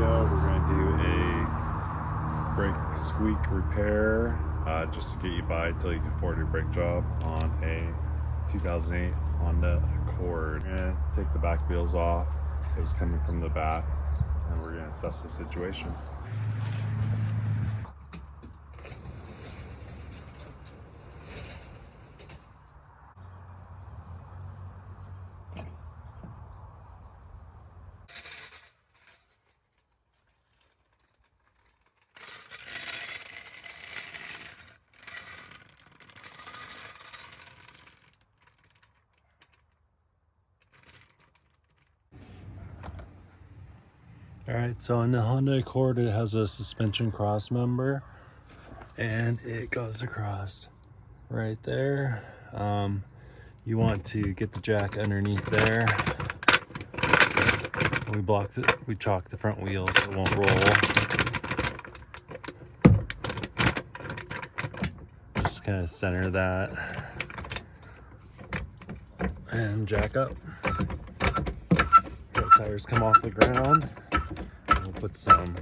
video, we're going to do a brake squeak repair just to get you by until you can afford your brake job on a 2008 Honda Accord. We're going to take the back wheels off. It was coming from the back, and we're going to assess the situation. Alright, so in the Honda Accord, it has a suspension cross member, and it goes across right there. You want to get the jack underneath there. We chalk the front wheels so it won't roll. Just kind of center that and jack up. The tires come off the ground. We'll put some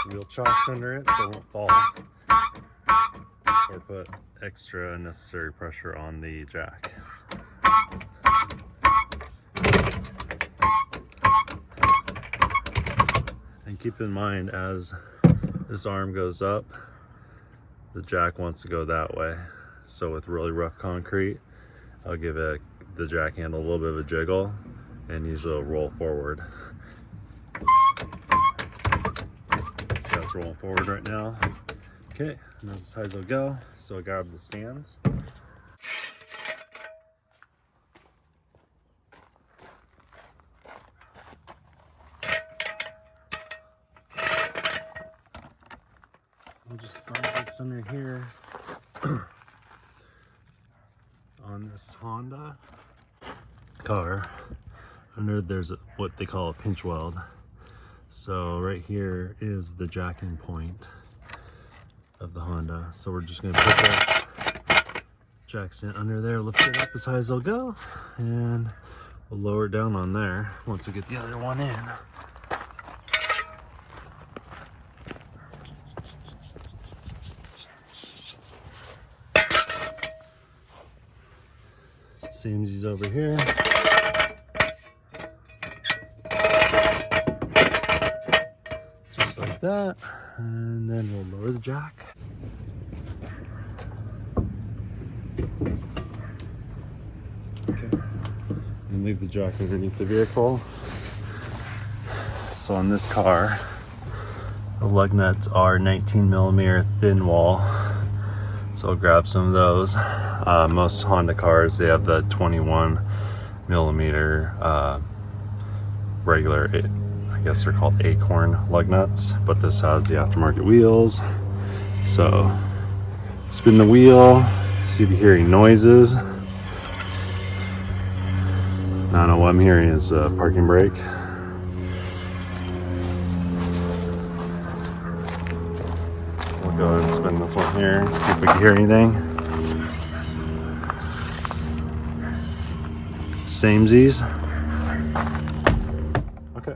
wheel chocks under it so it won't fall, or put extra unnecessary pressure on the jack. And keep in mind, as this arm goes up, the jack wants to go that way. So with really rough concrete, I'll give the jack handle a little bit of a jiggle, and usually it'll roll forward. So that's rolling forward right now. Okay, and that's as high as it'll go. So I grab the stands. I'll just slide this under here on this Honda car. Under there's what they call a pinch weld. So right here is the jacking point of the Honda. So we're just gonna put this jack stand under there, lift it up as high as it'll go, and we'll lower it down on there once we get the other one in. Samesies over here. Just like that. And then we'll lower the jack. Okay. And leave the jack underneath the vehicle. So on this car, the lug nuts are 19mm thin wall. So I'll grab some of those. Most Honda cars, they have the 21mm regular, I guess they're called acorn lug nuts, but this has the aftermarket wheels. So spin the wheel, see if you hear any noises. I don't know what I'm hearing is a parking brake. We'll go ahead and spin this one here, see if we can hear anything. Samesies. Okay.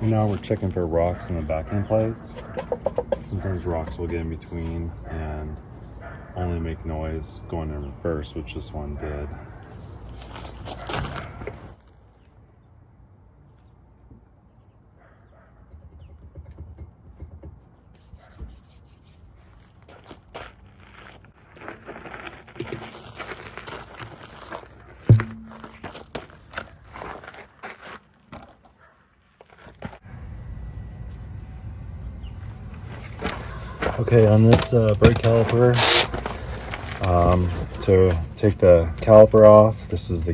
Now we're checking for rocks in the backing plates. Sometimes rocks will get in between and only make noise going in reverse, which this one did. Okay, on this brake caliper, to take the caliper off, this is the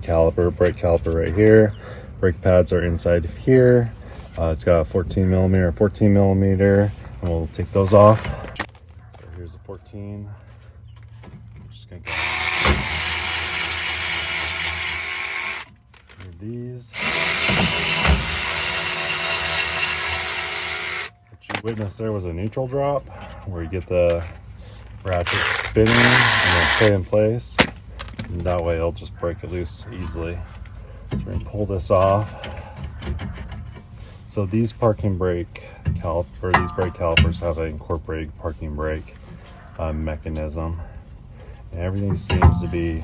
brake caliper right here. Brake pads are inside of here. It's got a 14 millimeter, and we'll take those off. So here's a 14. I'm just gonna get these. What you witnessed there was a neutral drop, where you get the ratchet spinning and then stay in place. And that way it'll just break it loose easily. So we're gonna pull this off. So these brake calipers have an incorporated parking brake mechanism. And everything seems to be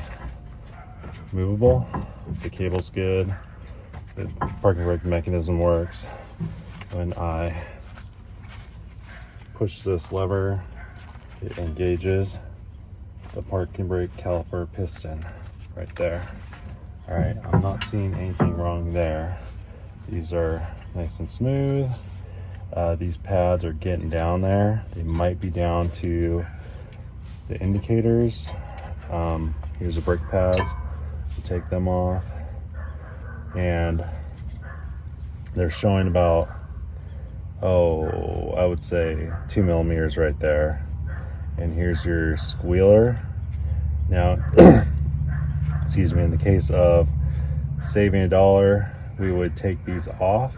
movable. The cable's good. The parking brake mechanism works. When I push this lever, it engages the parking brake caliper piston right there. All right, I'm not seeing anything wrong there. These are nice and smooth. These pads are getting down there. They might be down to the indicators. Here's the brake pads. We'll take them off. And they're showing about, I would say 2 millimeters right there. And here's your squealer. Now, excuse me, in the case of saving $1, we would take these off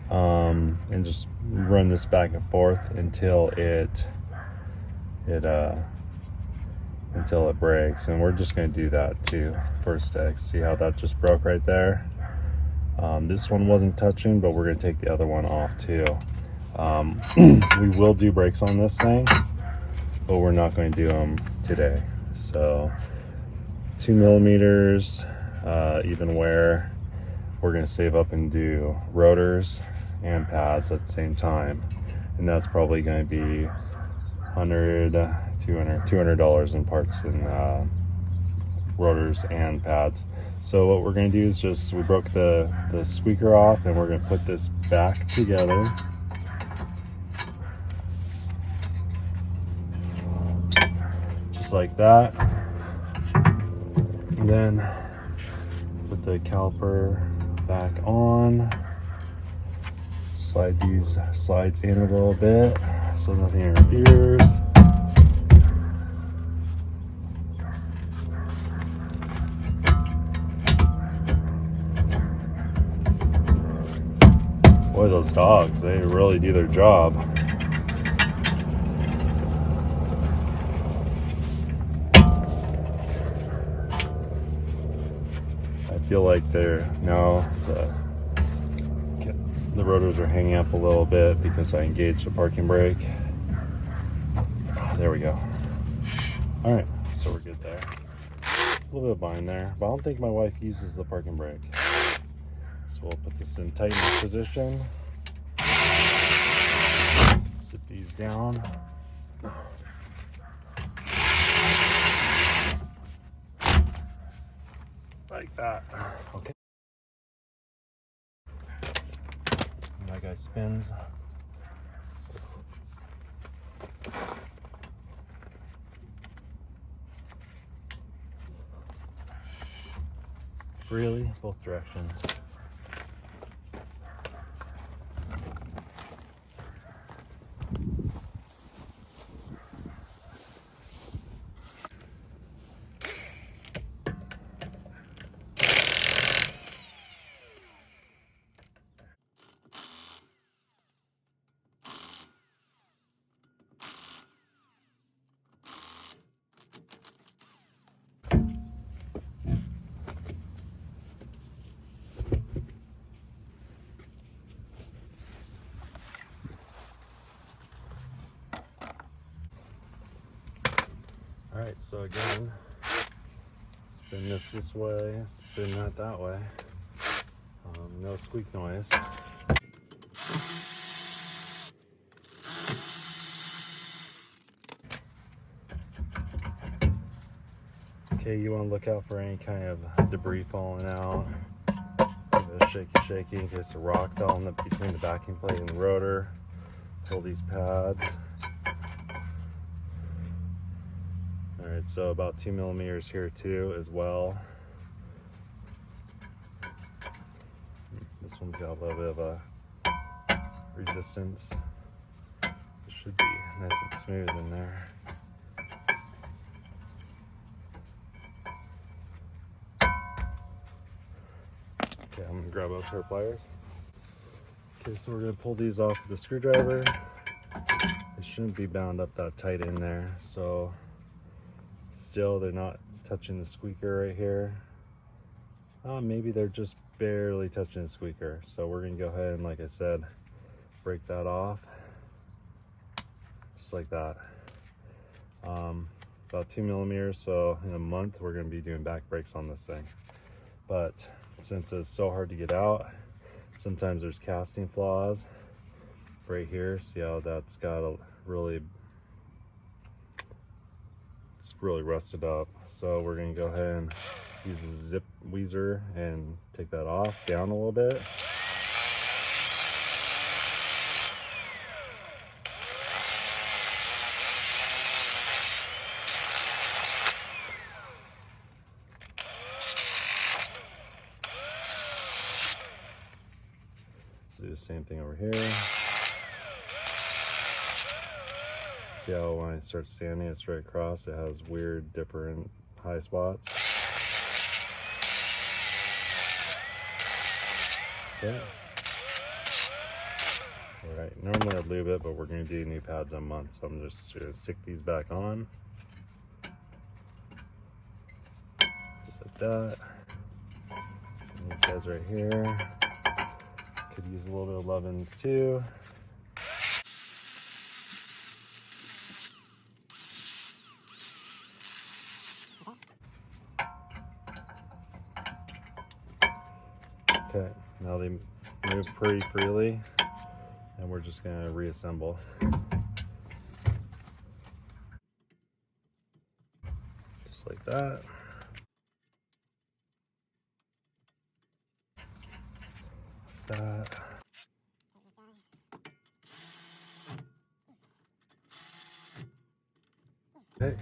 and just run this back and forth until it breaks. And we're just going to do that too for a stick. See how that just broke right there? This one wasn't touching, but we're going to take the other one off too. We will do brakes on this thing, but we're not going to do them today. So 2 millimeters, even wear. We're going to save up and do rotors and pads at the same time. And that's probably going to be $200 in parts and rotors and pads. So what we're going to do is we broke the squeaker off, and we're going to put this back together. Just like that. And then put the caliper back on. Slide these slides in a little bit so nothing interferes. Boy, those dogs, they really do their job. I feel like the rotors are hanging up a little bit because I engaged the parking brake. There we go. All right, so we're good there. A little bit of bind there, but I don't think my wife uses the parking brake. So we'll put this in tighten position. Sit these down. Like that. Okay. My guy spins. Freely, both directions. All right, so again, spin this way, spin that way. No squeak noise. Okay, you want to look out for any kind of debris falling out. Give it a shaky in case a rock fell in between the backing plate and the rotor. Pull these pads. All right, so about 2 millimeters here too as well. This one's got a little bit of a resistance. It should be nice and smooth in there. Okay, I'm gonna grab out pair of pliers. Okay, so we're gonna pull these off with the screwdriver. They shouldn't be bound up that tight in there. So still they're not touching the squeaker right here. Maybe they're just barely touching the squeaker. So we're gonna go ahead and, like I said, break that off. Just like that. About 2 millimeters, so in a month we're gonna be doing back brakes on this thing. But since it's so hard to get out, sometimes there's casting flaws right here. See how that's got a it's really rusted up. So we're gonna go ahead and use a zip tweezer and take that off down a little bit. Do the same thing over here. See how when I start sanding it straight across, it has weird, different high spots. Okay. All right, normally I'd lube it, but we're gonna do new pads a month, so I'm just gonna stick these back on. Just like that. And these guys right here. Could use a little bit of lovin's too. Okay, now they move pretty freely, and we're just gonna reassemble. Just like that. That. Okay.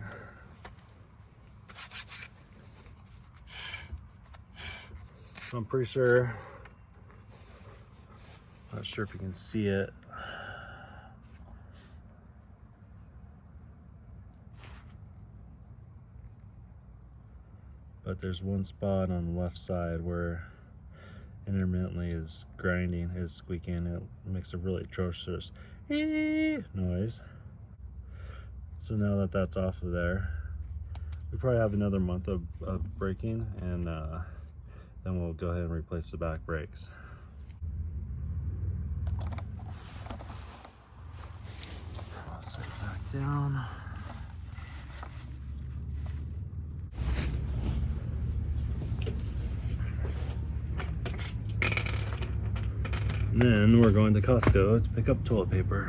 So I'm pretty sure, not sure if you can see it. But there's one spot on the left side where intermittently is grinding, is squeaking. It makes a really atrocious noise. So now that that's off of there, we probably have another month of braking, and then we'll go ahead and replace the back brakes. I'll set it back down. And then we're going to Costco to pick up toilet paper.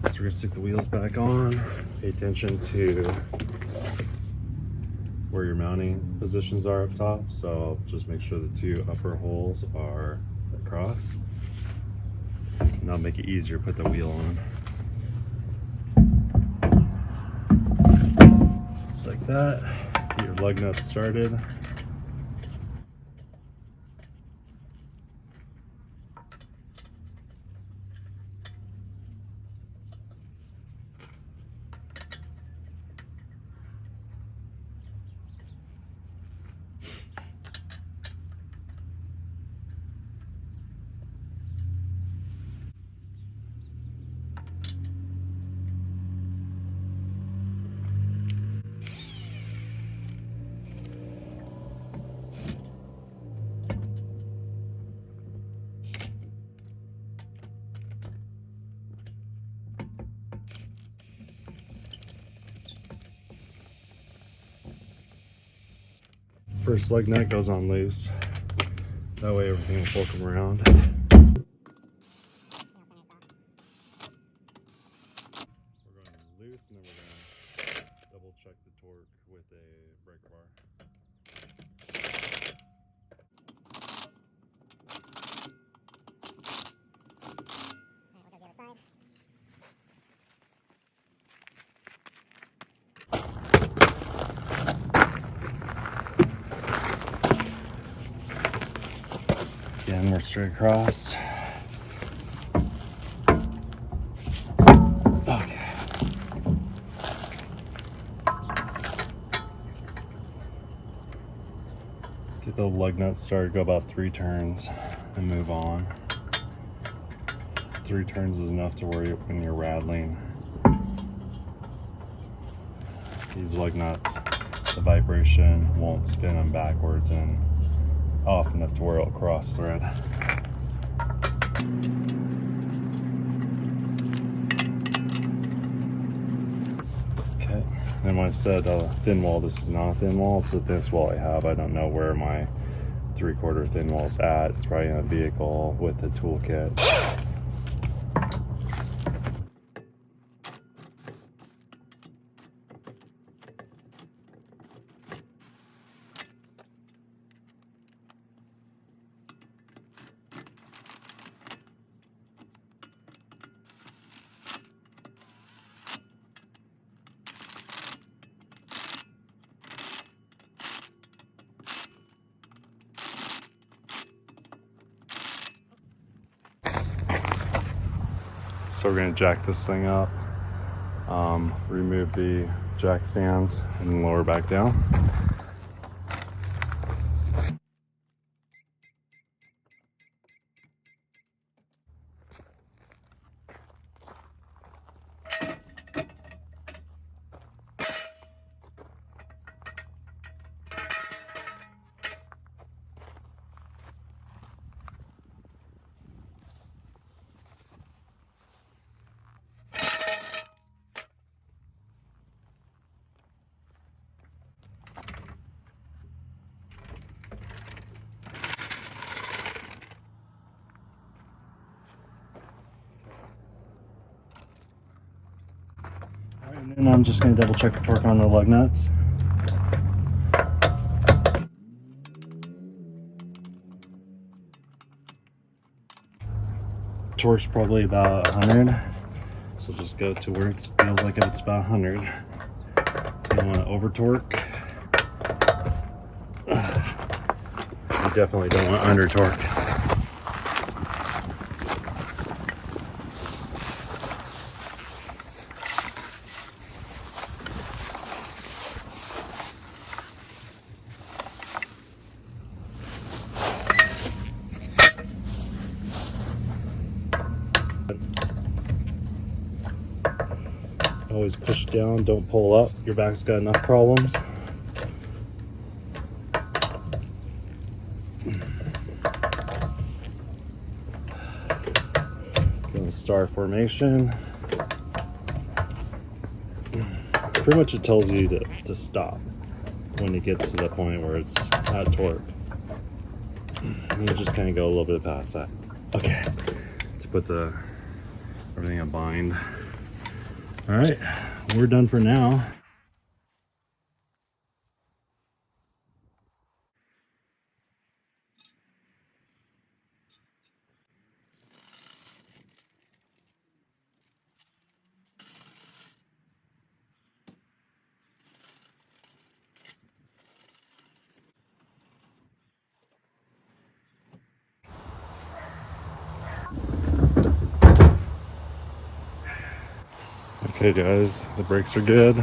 So we're gonna stick the wheels back on. Pay attention to where your mounting positions are up top. So just make sure the two upper holes are across. And that'll make it easier to put the wheel on. Just like that. Get your lug nuts started. First lug nut goes on loose. That way everything will fulcrum around. We're going loose, and then we're going to double check the torque with a brake bar. and we're straight across. Okay. Get the lug nuts started, go about 3 turns and move on. 3 turns is enough to worry when you're rattling. These lug nuts, the vibration won't spin them backwards and off enough to where it'll cross thread. Okay, and when I said thin wall, this is not a thin wall, it's the thinnest wall I have. I don't know where my 3/4 thin wall is at. It's probably in a vehicle with the toolkit. So we're gonna jack this thing up, remove the jack stands and lower back down. And then I'm just going to double check the torque on the lug nuts. Torque's probably about 100, so just go to where it feels like it's about 100. You don't want to over torque. You definitely don't want under torque. Always push down, don't pull up. Your back's got enough problems. Go in star formation. Pretty much it tells you to stop when it gets to the point where it's at torque. And you just kind of go a little bit past that. Okay, to put everything in bind. All right, we're done for now. Okay guys, the brakes are good.